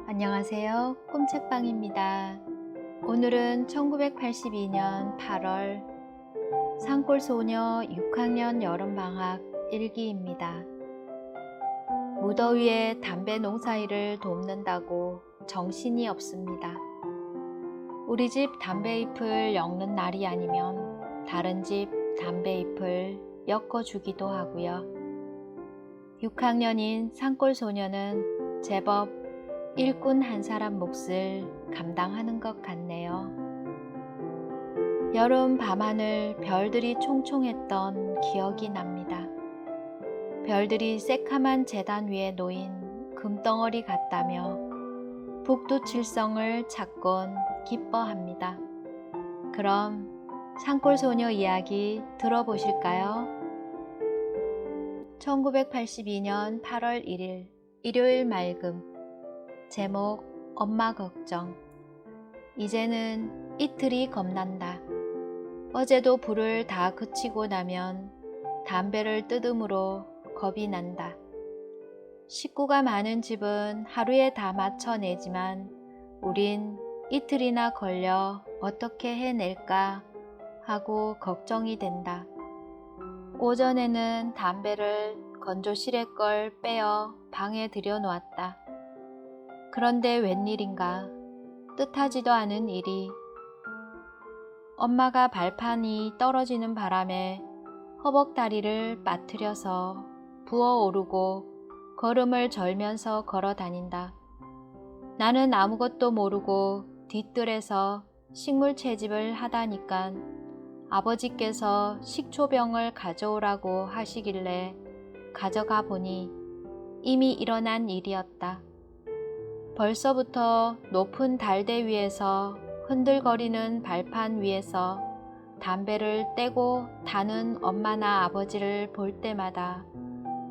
안녕하세요. 꿈책방입니다. 오늘은 1982년 8월 산골소녀 6학년 여름방학 일기입니다. 무더위에 담배 농사일을 돕는다고 정신이 없습니다. 우리 집 담배잎을 엮는 날이 아니면 다른 집 담배잎을 엮어주기도 하고요. 6학년인 산골소녀는 제법 일꾼 한 사람 몫을 감당하는 것 같네요. 여름 밤하늘 별들이 총총했던 기억이 납니다. 별들이 새카만 재단 위에 놓인 금덩어리 같다며 북두칠성을 찾곤 기뻐합니다. 그럼 산골소녀 이야기 들어보실까요? 1982년 8월 1일 일요일 맑음. 제목 엄마 걱정. 이제는 이틀이 겁난다. 어제도 불을 다 그치고 나면 담배를 뜯음으로 겁이 난다. 식구가 많은 집은 하루에 다 맞춰내지만 우린 이틀이나 걸려 어떻게 해낼까 하고 걱정이 된다. 오전에는 담배를 건조실에 걸 빼어 방에 들여놓았다. 그런데 웬일인가 뜻하지도 않은 일이. 엄마가 발판이 떨어지는 바람에 허벅다리를 빠뜨려서 부어오르고 걸음을 절면서 걸어 다닌다. 나는 아무것도 모르고 뒤뜰에서 식물 채집을 하다니깐 아버지께서 식초병을 가져오라고 하시길래 가져가 보니 이미 일어난 일이었다. 벌써부터 높은 달대 위에서 흔들거리는 발판 위에서 담배를 떼고 타는 엄마나 아버지를 볼 때마다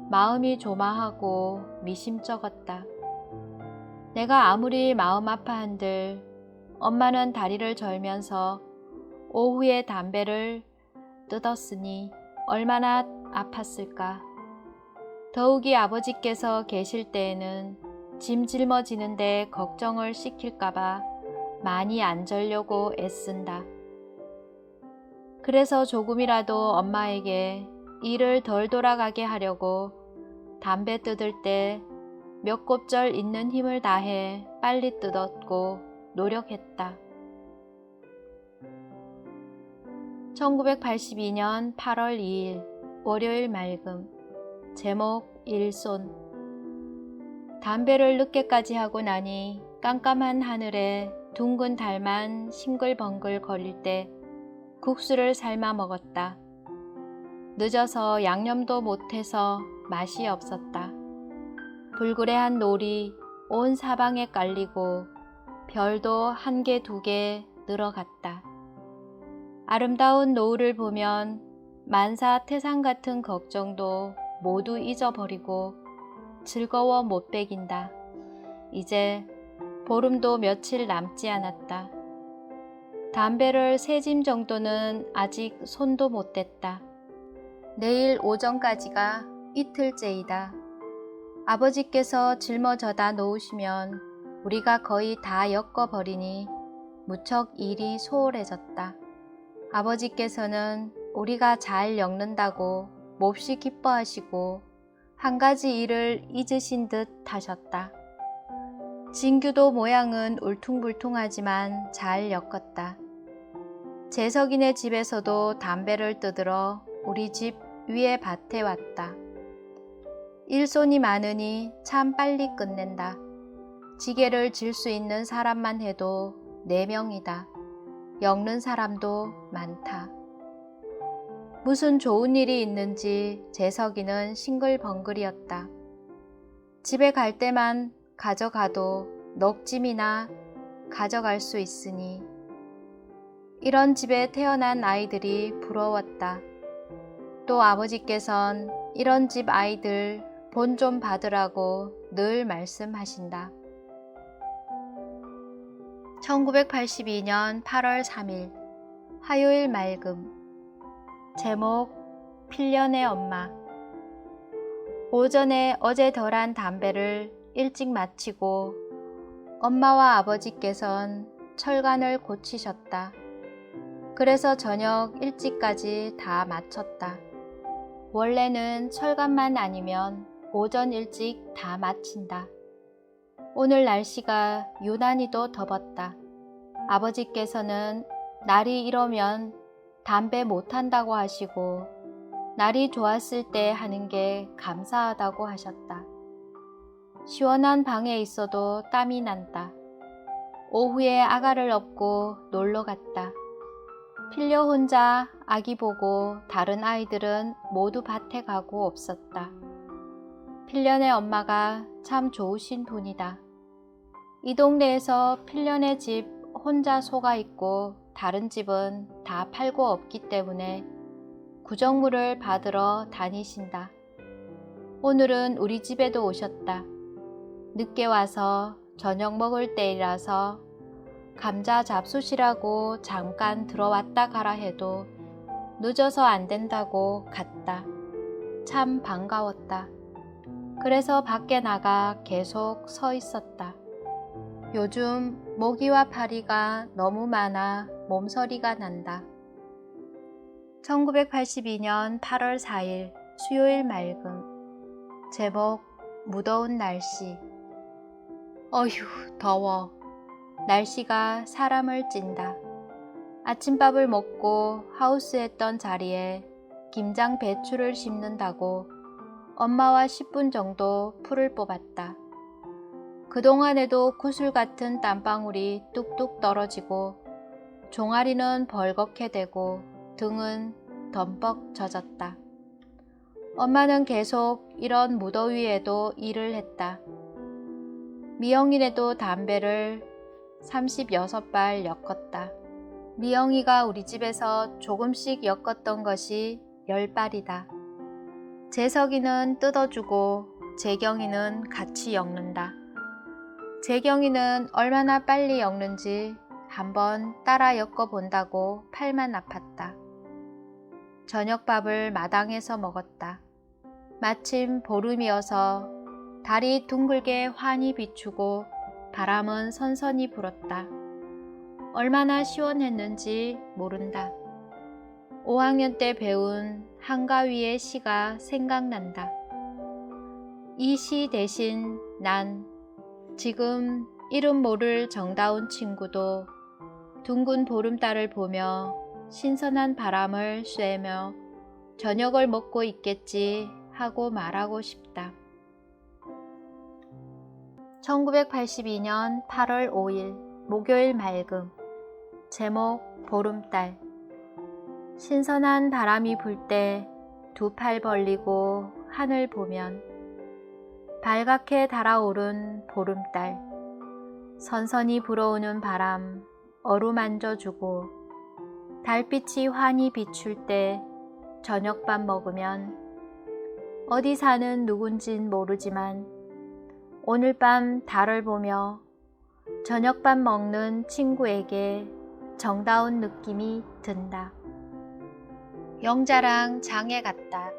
마음이 조마하고 미심쩍었다. 내가 아무리 마음 아파한들 엄마는 다리를 절면서 오후에 담배를 뜯었으니 얼마나 아팠을까. 더욱이 아버지께서 계실 때에는 짐 짊어지는데 걱정을 시킬까봐 많이 안 절려고 애쓴다. 그래서 조금이라도 엄마에게 일을 덜 돌아가게 하려고 담배 뜯을 때 몇 곱절 있는 힘을 다해 빨리 뜯었고 노력했다. 1982년 8월 2일 월요일 맑음. 제목 일손. 담배를 늦게까지 하고 나니 깜깜한 하늘에 둥근 달만 싱글벙글 거릴 때 국수를 삶아 먹었다. 늦어서 양념도 못해서 맛이 없었다. 불그레한 놀이 온 사방에 깔리고 별도 한 개 두 개 늘어갔다. 아름다운 노을을 보면 만사 태산 같은 걱정도 모두 잊어버리고 즐거워 못 배긴다. 이제 보름도 며칠 남지 않았다. 담배를 3짐 정도는 아직 손도 못 댔다. 내일 오전까지가 이틀째이다. 아버지께서 짊어져다 놓으시면 우리가 거의 다 엮어버리니 무척 일이 소홀해졌다. 아버지께서는 우리가 잘 엮는다고 몹시 기뻐하시고 한 가지 일을 잊으신 듯 하셨다. 진규도 모양은 울퉁불퉁하지만 잘 엮었다. 재석이네 집에서도 담배를 뜯으러 우리 집 위에 밭에 왔다. 일손이 많으니 참 빨리 끝낸다. 지게를 질 수 있는 사람만 해도 4명이다. 엮는 사람도 많다. 무슨 좋은 일이 있는지 재석이는 싱글벙글이었다. 집에 갈 때만 가져가도 넉짐이나 가져갈 수 있으니 이런 집에 태어난 아이들이 부러웠다. 또 아버지께선 이런 집 아이들 본 좀 받으라고 늘 말씀하신다. 1982년 8월 3일 화요일 맑음. 제목 필년의 엄마. 오전에 어제 덜한 담배를 일찍 마치고 엄마와 아버지께선 철간을 고치셨다. 그래서 저녁 일찍까지 다 마쳤다. 원래는 철간만 아니면 오전 일찍 다 마친다. 오늘 날씨가 유난히도 더웠다. 아버지께서는 날이 이러면 담배 못 한다고 하시고 날이 좋았을 때 하는 게 감사하다고 하셨다. 시원한 방에 있어도 땀이 난다. 오후에 아가를 업고 놀러 갔다. 필려 혼자 아기 보고 다른 아이들은 모두 밭에 가고 없었다. 필련의 엄마가 참 좋으신 분이다. 이 동네에서 필련의 집 혼자 속아 있고 다른 집은 다 팔고 없기 때문에 구정물을 받으러 다니신다. 오늘은 우리 집에도 오셨다. 늦게 와서 저녁 먹을 때이라서 감자 잡수시라고 잠깐 들어왔다 가라 해도 늦어서 안 된다고 갔다. 참 반가웠다. 그래서 밖에 나가 계속 서 있었다. 요즘 모기와 파리가 너무 많아 몸서리가 난다. 1982년 8월 4일 수요일 맑음. 제목 무더운 날씨. 어휴 더워. 날씨가 사람을 찐다. 아침밥을 먹고 하우스에 있던 자리에 김장 배추를 심는다고 엄마와 10분 정도 풀을 뽑았다. 그동안에도 구슬 같은 땀방울이 뚝뚝 떨어지고 종아리는 벌겋게 되고 등은 덤벅 젖었다. 엄마는 계속 이런 무더위에도 일을 했다. 미영이네도 담배를 36발 엮었다. 미영이가 우리 집에서 조금씩 엮었던 것이 10발이다. 재석이는 뜯어주고 재경이는 같이 엮는다. 재경이는 얼마나 빨리 엮는지 한번 따라 엮어본다고 팔만 아팠다. 저녁밥을 마당에서 먹었다. 마침 보름이어서 달이 둥글게 환히 비추고 바람은 선선히 불었다. 얼마나 시원했는지 모른다. 5학년 때 배운 한가위의 시가 생각난다. 이 시 대신 난 지금 이름 모를 정다운 친구도 둥근 보름달을 보며 신선한 바람을 쐬며 저녁을 먹고 있겠지 하고 말하고 싶다. 1982년 8월 5일 목요일 맑음. 제목 보름달. 신선한 바람이 불 때 두 팔 벌리고 하늘 보면 발갛게 달아오른 보름달. 선선히 불어오는 바람 어루만져주고 달빛이 환히 비출 때 저녁밥 먹으면 어디 사는 누군진 모르지만 오늘 밤 달을 보며 저녁밥 먹는 친구에게 정다운 느낌이 든다. 영자랑 장에 갔다.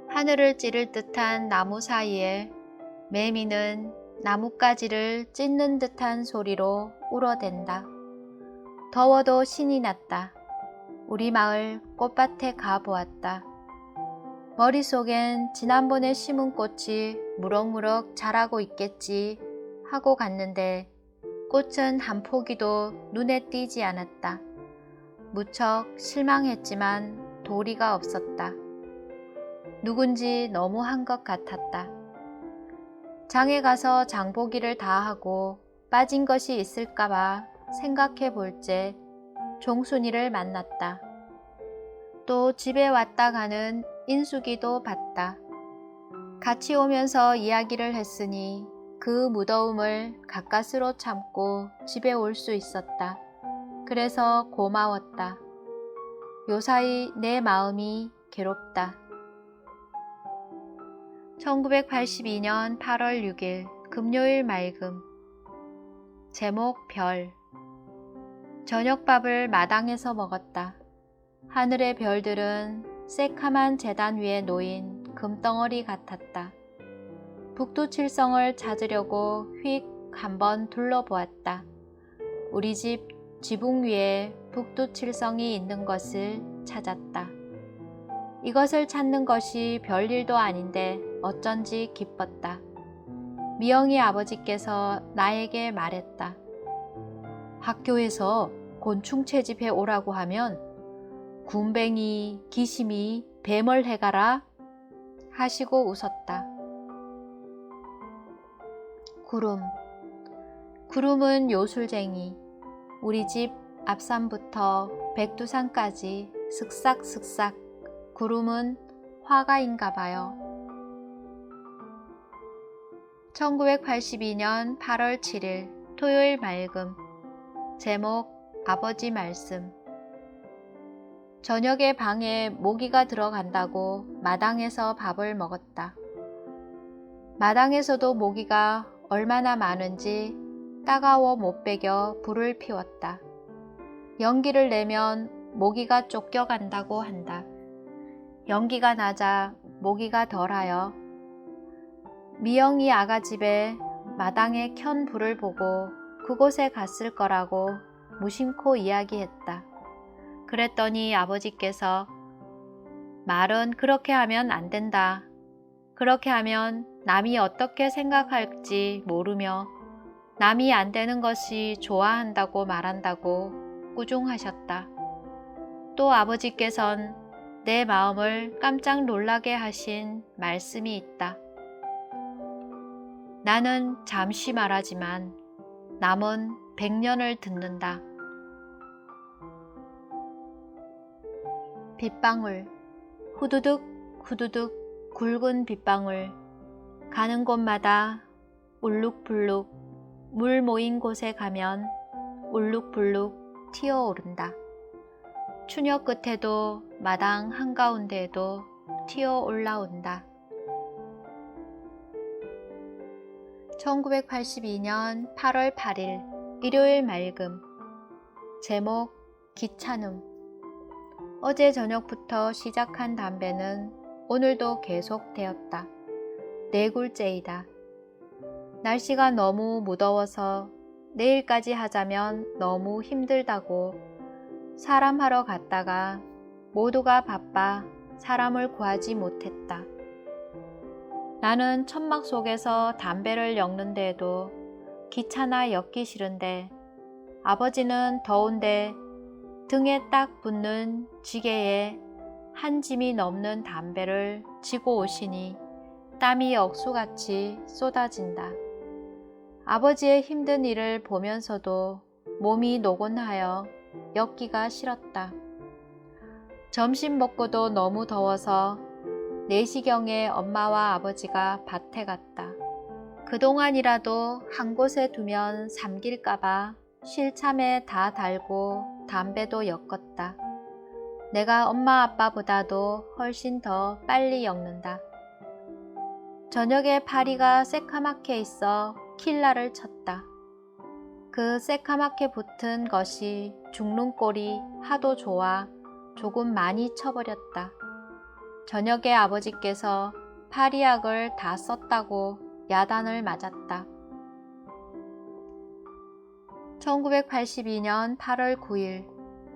하늘을 찌를 듯한 나무 사이에 매미는 나뭇가지를 찢는 듯한 소리로 울어댄다. 더워도 신이 났다. 우리 마을 꽃밭에 가보았다. 머릿속엔 지난번에 심은 꽃이 무럭무럭 자라고 있겠지 하고 갔는데 꽃은 한 포기도 눈에 띄지 않았다. 무척 실망했지만 도리가 없었다. 누군지 너무한 것 같았다. 장에 가서 장보기를 다 하고 빠진 것이 있을까봐 생각해 볼째 종순이를 만났다. 또 집에 왔다 가는 인숙이도 봤다. 같이 오면서 이야기를 했으니 그 무더움을 가까스로 참고 집에 올 수 있었다. 그래서 고마웠다. 요사이 내 마음이 괴롭다. 1982년 8월 6일 금요일 맑음. 제목 별. 저녁밥을 마당에서 먹었다. 하늘의 별들은 새카만 재단 위에 놓인 금덩어리 같았다. 북두칠성을 찾으려고 휙 한번 둘러보았다. 우리 집 지붕 위에 북두칠성이 있는 것을 찾았다. 이것을 찾는 것이 별일도 아닌데 어쩐지 기뻤다. 미영이 아버지께서 나에게 말했다. 학교에서 곤충 채집해 오라고 하면 군뱅이, 기심이, 뱀을 해가라 하시고 웃었다. 구름은 요술쟁이. 우리 집 앞산부터 백두산까지 슥싹슥싹 구름은 화가인가 봐요. 1982년 8월 7일 토요일 맑음. 제목 아버지 말씀. 저녁에 방에 모기가 들어간다고 마당에서 밥을 먹었다. 마당에서도 모기가 얼마나 많은지 따가워 못 베겨 불을 피웠다. 연기를 내면 모기가 쫓겨간다고 한다. 연기가 나자 모기가 덜하여 미영이 아가 집에 마당에 켠 불을 보고 그곳에 갔을 거라고 무심코 이야기했다. 그랬더니 아버지께서 말은 그렇게 하면 안 된다. 그렇게 하면 남이 어떻게 생각할지 모르며 남이 안 되는 것이 좋아한다고 말한다고 꾸중하셨다. 또 아버지께선 내 마음을 깜짝 놀라게 하신 말씀이 있다. 나는 잠시 말하지만 남은 100년을 듣는다. 빗방울, 후두둑 후두둑 굵은 빗방울. 가는 곳마다 울룩불룩 물 모인 곳에 가면 울룩불룩 튀어오른다. 추녀 끝에도 마당 한가운데에도 튀어 올라온다. 1982년 8월 8일 일요일 맑음. 제목 귀찮음. 어제 저녁부터 시작한 담배는 오늘도 계속되었다. 4굴째이다. 날씨가 너무 무더워서 내일까지 하자면 너무 힘들다고 사람 하러 갔다가 모두가 바빠 사람을 구하지 못했다. 나는 천막 속에서 담배를 엮는데도 귀찮아 엮기 싫은데 아버지는 더운데 등에 딱 붙는 지게에 한 짐이 넘는 담배를 지고 오시니 땀이 억수같이 쏟아진다. 아버지의 힘든 일을 보면서도 몸이 노곤하여 엮기가 싫었다. 점심 먹고도 너무 더워서 4시경에 엄마와 아버지가 밭에 갔다. 그동안이라도 한 곳에 두면 삼킬까봐 실참에 다 달고 담배도 엮었다. 내가 엄마 아빠보다도 훨씬 더 빨리 엮는다. 저녁에 파리가 새카맣게 있어 킬라를 쳤다. 그 새카맣게 붙은 것이 죽는 꼴이 하도 좋아 조금 많이 쳐버렸다. 저녁에 아버지께서 파리약을 다 썼다고 야단을 맞았다. 1982년 8월 9일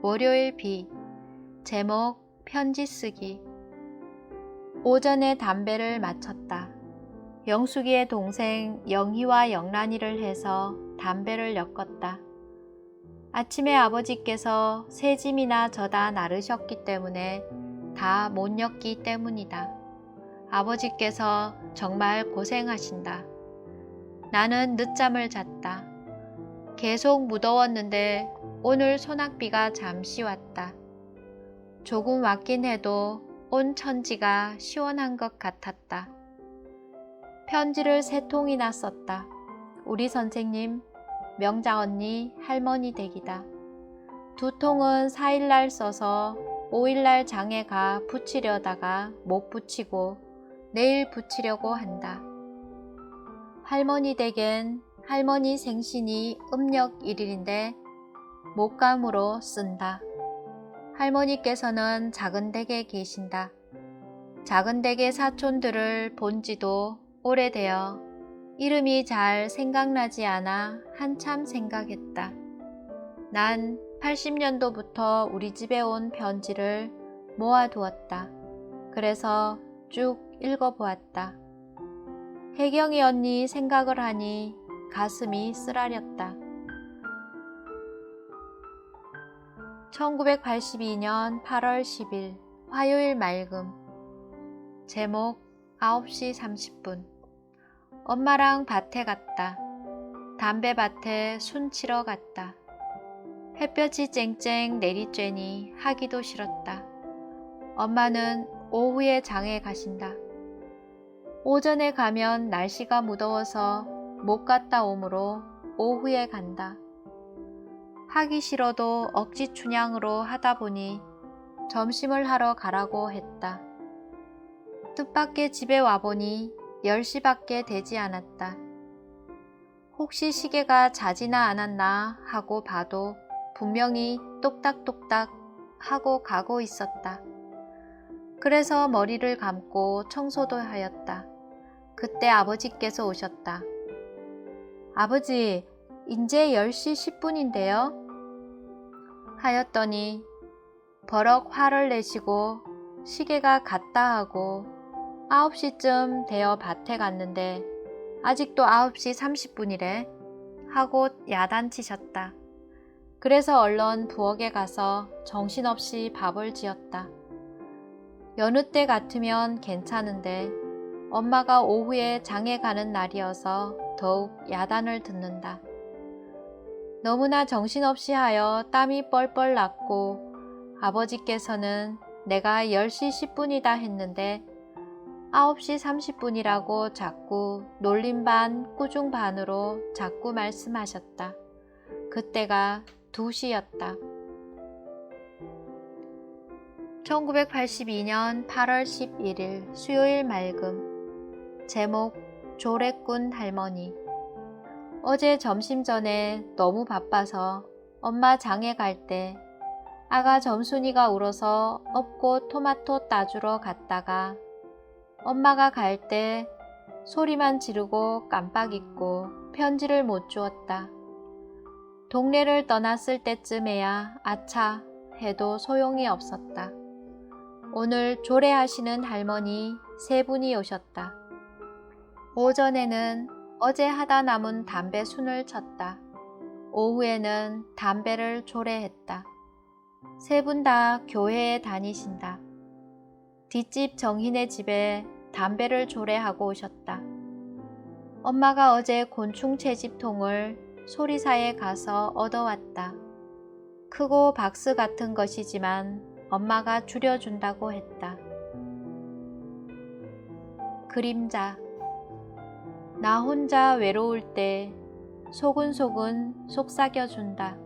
월요일 비. 제목 편지 쓰기. 오전에 담배를 마쳤다. 영숙이의 동생 영희와 영란이를 해서 담배를 엮었다. 아침에 아버지께서 새 짐이나 져다 나르셨기 때문에 다 못 엮기 때문이다. 아버지께서 정말 고생하신다. 나는 늦잠을 잤다. 계속 무더웠는데 오늘 소낙비가 잠시 왔다. 조금 왔긴 해도 온 천지가 시원한 것 같았다. 편지를 3통이나 썼다. 우리 선생님, 명자 언니, 할머니 댁이다. 2통은 4일날 써서 5일날 장에 가 붙이려다가 못 붙이고 내일 붙이려고 한다. 할머니 댁엔 할머니 생신이 음력 1일인데 목감으로 쓴다. 할머니께서는 작은 댁에 계신다. 작은 댁의 사촌들을 본 지도 오래되어 이름이 잘 생각나지 않아 한참 생각했다. 난 80년도부터 우리 집에 온 편지를 모아두었다. 그래서 쭉 읽어보았다. 혜경이 언니 생각을 하니 가슴이 쓰라렸다. 1982년 8월 10일 화요일 맑음. 제목 9시 30분. 엄마랑 밭에 갔다. 담배밭에 순 치러 갔다. 햇볕이 쨍쨍 내리쬐니 하기도 싫었다. 엄마는 오후에 장에 가신다. 오전에 가면 날씨가 무더워서 못 갔다 오므로 오후에 간다. 하기 싫어도 억지 춘향으로 하다 보니 점심을 하러 가라고 했다. 뜻밖의 집에 와보니 10시밖에 되지 않았다. 혹시 시계가 자지나 않았나 하고 봐도 분명히 똑딱똑딱 하고 가고 있었다. 그래서 머리를 감고 청소도 하였다. 그때 아버지께서 오셨다. 아버지, 이제 10시 10분인데요? 하였더니 버럭 화를 내시고 시계가 갔다 하고 9시쯤 되어 밭에 갔는데 아직도 9시 30분이래 하고 야단치셨다. 그래서 얼른 부엌에 가서 정신없이 밥을 지었다. 여느 때 같으면 괜찮은데 엄마가 오후에 장에 가는 날이어서 더욱 야단을 듣는다. 너무나 정신없이 하여 땀이 뻘뻘 났고 아버지께서는 내가 10시 10분이다 했는데 9시 30분이라고 자꾸 놀림 반 꾸중 반으로 자꾸 말씀하셨다. 그때가 2시였다. 1982년 8월 11일 수요일 맑음. 제목 조례꾼 할머니. 어제 점심 전에 너무 바빠서 엄마 장에 갈 때 아가 점순이가 울어서 업고 토마토 따주러 갔다가 엄마가 갈 때 소리만 지르고 깜빡 잊고 편지를 못 주었다. 동네를 떠났을 때쯤에야 아차 해도 소용이 없었다. 오늘 조례하시는 할머니 3분이 오셨다. 오전에는 어제 하다 남은 담배 순을 쳤다. 오후에는 담배를 조례했다. 3분 다 교회에 다니신다. 뒷집 정희네 집에 담배를 조례하고 오셨다. 엄마가 어제 곤충 채집통을 소리사에 가서 얻어왔다. 크고 박스 같은 것이지만 엄마가 줄여준다고 했다. 그림자. 나 혼자 외로울 때 소근소근 속삭여준다.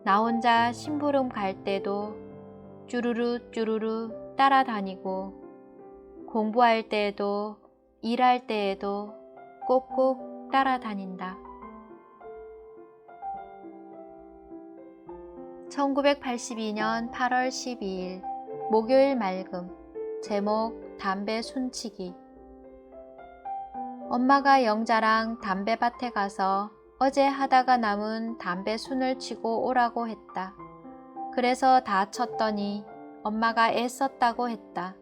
나 혼자 심부름 갈 때도 쭈루루 쭈루루 따라다니고 공부할 때에도 일할 때에도 꼭꼭 따라다닌다. 1982년 8월 12일 목요일 맑음. 제목 담배 순치기. 엄마가 영자랑 담배밭에 가서 어제 하다가 남은 담배 순을 치고 오라고 했다. 그래서 다 쳤더니 엄마가 애썼다고 했다.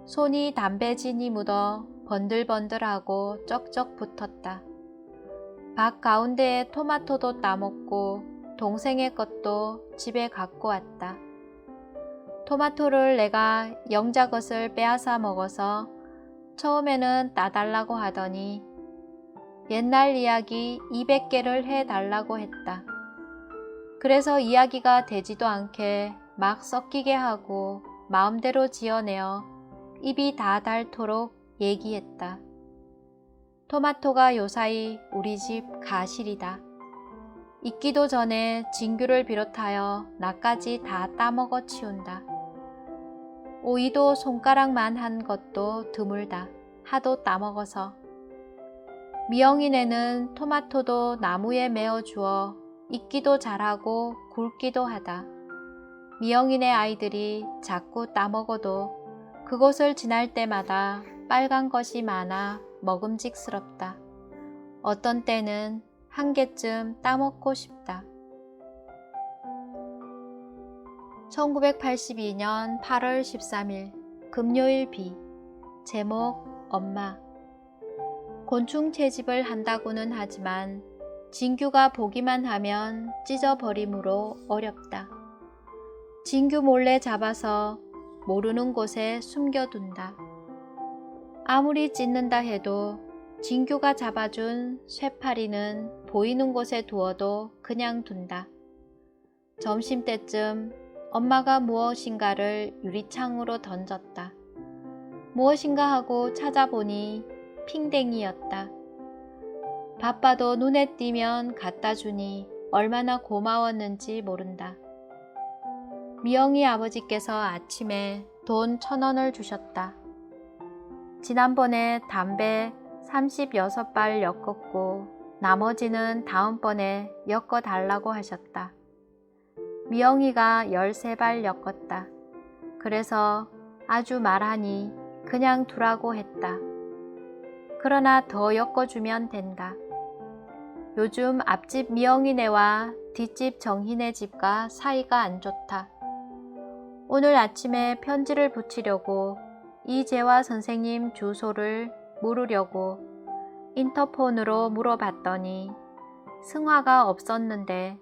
손이 담배진이 묻어 번들번들하고 쩍쩍 붙었다. 밭 가운데에 토마토도 따먹고 동생의 것도 집에 갖고 왔다. 토마토를 내가 영자 것을 빼앗아 먹어서 처음에는 따달라고 하더니 옛날 이야기 200개를 해달라고 했다. 그래서 이야기가 되지도 않게 막 섞이게 하고 마음대로 지어내어 입이 다 닳도록 얘기했다. 토마토가 요사이 우리 집 가실이다. 익기도 전에 진규를 비롯하여 나까지 다 따먹어 치운다. 오이도 손가락만 한 것도 드물다. 하도 따먹어서. 미영이네는 토마토도 나무에 메어 주어 익기도 잘하고 굵기도 하다. 미영이네 아이들이 자꾸 따먹어도 그곳을 지날 때마다 빨간 것이 많아 먹음직스럽다. 어떤 때는 한 개쯤 따먹고 싶다. 1982년 8월 13일 금요일 비. 제목 엄마. 곤충 채집을 한다고는 하지만 진규가 보기만 하면 찢어버리므로 어렵다. 진규 몰래 잡아서 모르는 곳에 숨겨둔다. 아무리 찢는다 해도 진규가 잡아준 쇠파리는 보이는 곳에 두어도 그냥 둔다. 점심때쯤 엄마가 무엇인가를 유리창으로 던졌다. 무엇인가 하고 찾아보니 핑댕이였다. 바빠도 눈에 띄면 갖다 주니 얼마나 고마웠는지 모른다. 미영이 아버지께서 아침에 돈 1,000원을 주셨다. 지난번에 담배 36발 엮었고 나머지는 다음번에 엮어달라고 하셨다. 미영이가 13발 엮었다. 그래서 아주 말하니 그냥 두라고 했다. 그러나 더 엮어주면 된다. 요즘 앞집 미영이네와 뒷집 정희네 집과 사이가 안 좋다. 오늘 아침에 편지를 붙이려고 이재화 선생님 주소를 물으려고 인터폰으로 물어봤더니 승화가 없었는데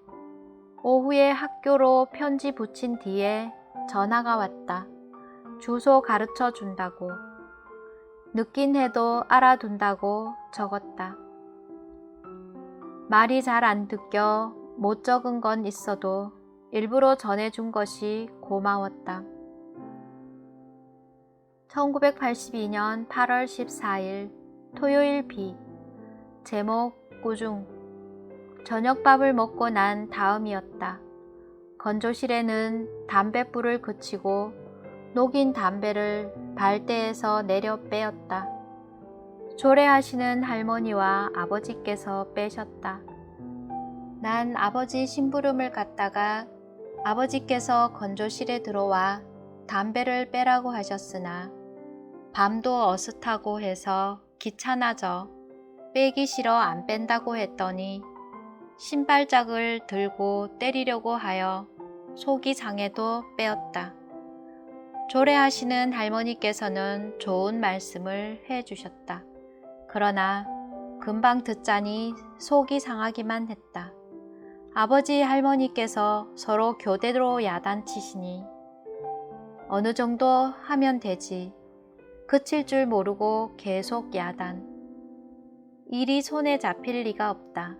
오후에 학교로 편지 붙인 뒤에 전화가 왔다. 주소 가르쳐 준다고. 늦긴 해도 알아둔다고 적었다. 말이 잘 안 듣겨 못 적은 건 있어도 일부러 전해준 것이 고마웠다. 1982년 8월 14일 토요일 비. 제목 꾸중. 저녁밥을 먹고 난 다음이었다. 건조실에는 담뱃불을 그치고 녹인 담배를 발대에서 내려 빼었다. 조례하시는 할머니와 아버지께서 빼셨다. 난 아버지 심부름을 갔다가 아버지께서 건조실에 들어와 담배를 빼라고 하셨으나 밤도 어슷하고 해서 귀찮아져 빼기 싫어 안 뺀다고 했더니 신발짝을 들고 때리려고 하여 속이 상해도 빼었다. 조례하시는 할머니께서는 좋은 말씀을 해주셨다. 그러나 금방 듣자니 속이 상하기만 했다. 아버지 할머니께서 서로 교대로 야단치시니 어느 정도 하면 되지. 그칠 줄 모르고 계속 야단. 일이 손에 잡힐 리가 없다.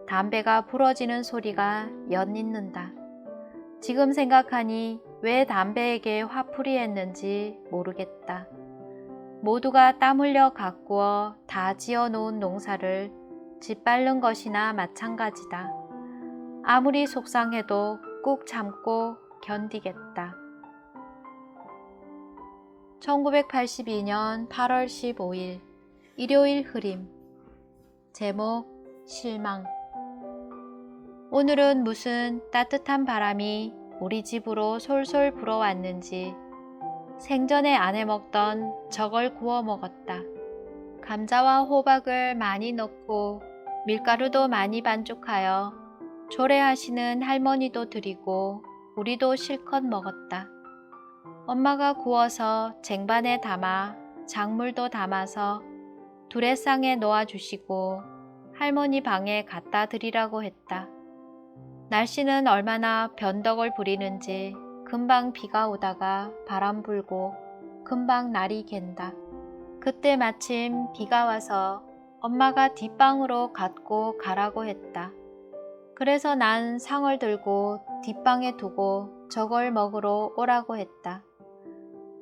담배가 부러지는 소리가 엿있는다. 지금 생각하니 왜 담배에게 화풀이 했는지 모르겠다. 모두가 땀 흘려 가꾸어 다 지어놓은 농사를 짓밟는 것이나 마찬가지다. 아무리 속상해도 꾹 참고 견디겠다. 1982년 8월 15일 일요일 흐림. 제목 실망. 오늘은 무슨 따뜻한 바람이 우리 집으로 솔솔 불어왔는지 생전에 안 해먹던 저걸 구워 먹었다. 감자와 호박을 많이 넣고 밀가루도 많이 반죽하여 조례하시는 할머니도 드리고 우리도 실컷 먹었다. 엄마가 구워서 쟁반에 담아 작물도 담아서 두레상에 놓아주시고 할머니 방에 갖다 드리라고 했다. 날씨는 얼마나 변덕을 부리는지 금방 비가 오다가 바람 불고 금방 날이 갠다. 그때 마침 비가 와서 엄마가 뒷방으로 갖고 가라고 했다. 그래서 난 상을 들고 뒷방에 두고 저걸 먹으러 오라고 했다.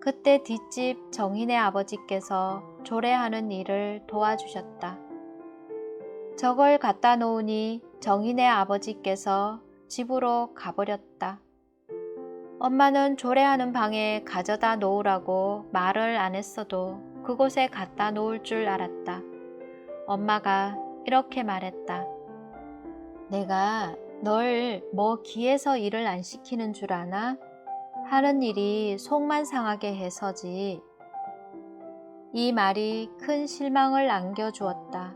그때 뒷집 정희네 아버지께서 조례하는 일을 도와주셨다. 저걸 갖다 놓으니 정희네 아버지께서 집으로 가버렸다. 엄마는 조례하는 방에 가져다 놓으라고 말을 안 했어도 그곳에 갖다 놓을 줄 알았다. 엄마가 이렇게 말했다. 내가 널 뭐 기해서 일을 안 시키는 줄 아나? 하는 일이 속만 상하게 해서지. 이 말이 큰 실망을 안겨주었다.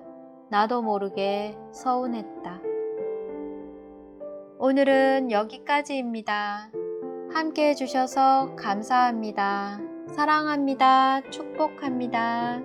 나도 모르게 서운했다. 오늘은 여기까지입니다. 함께 해주셔서 감사합니다. 사랑합니다. 축복합니다.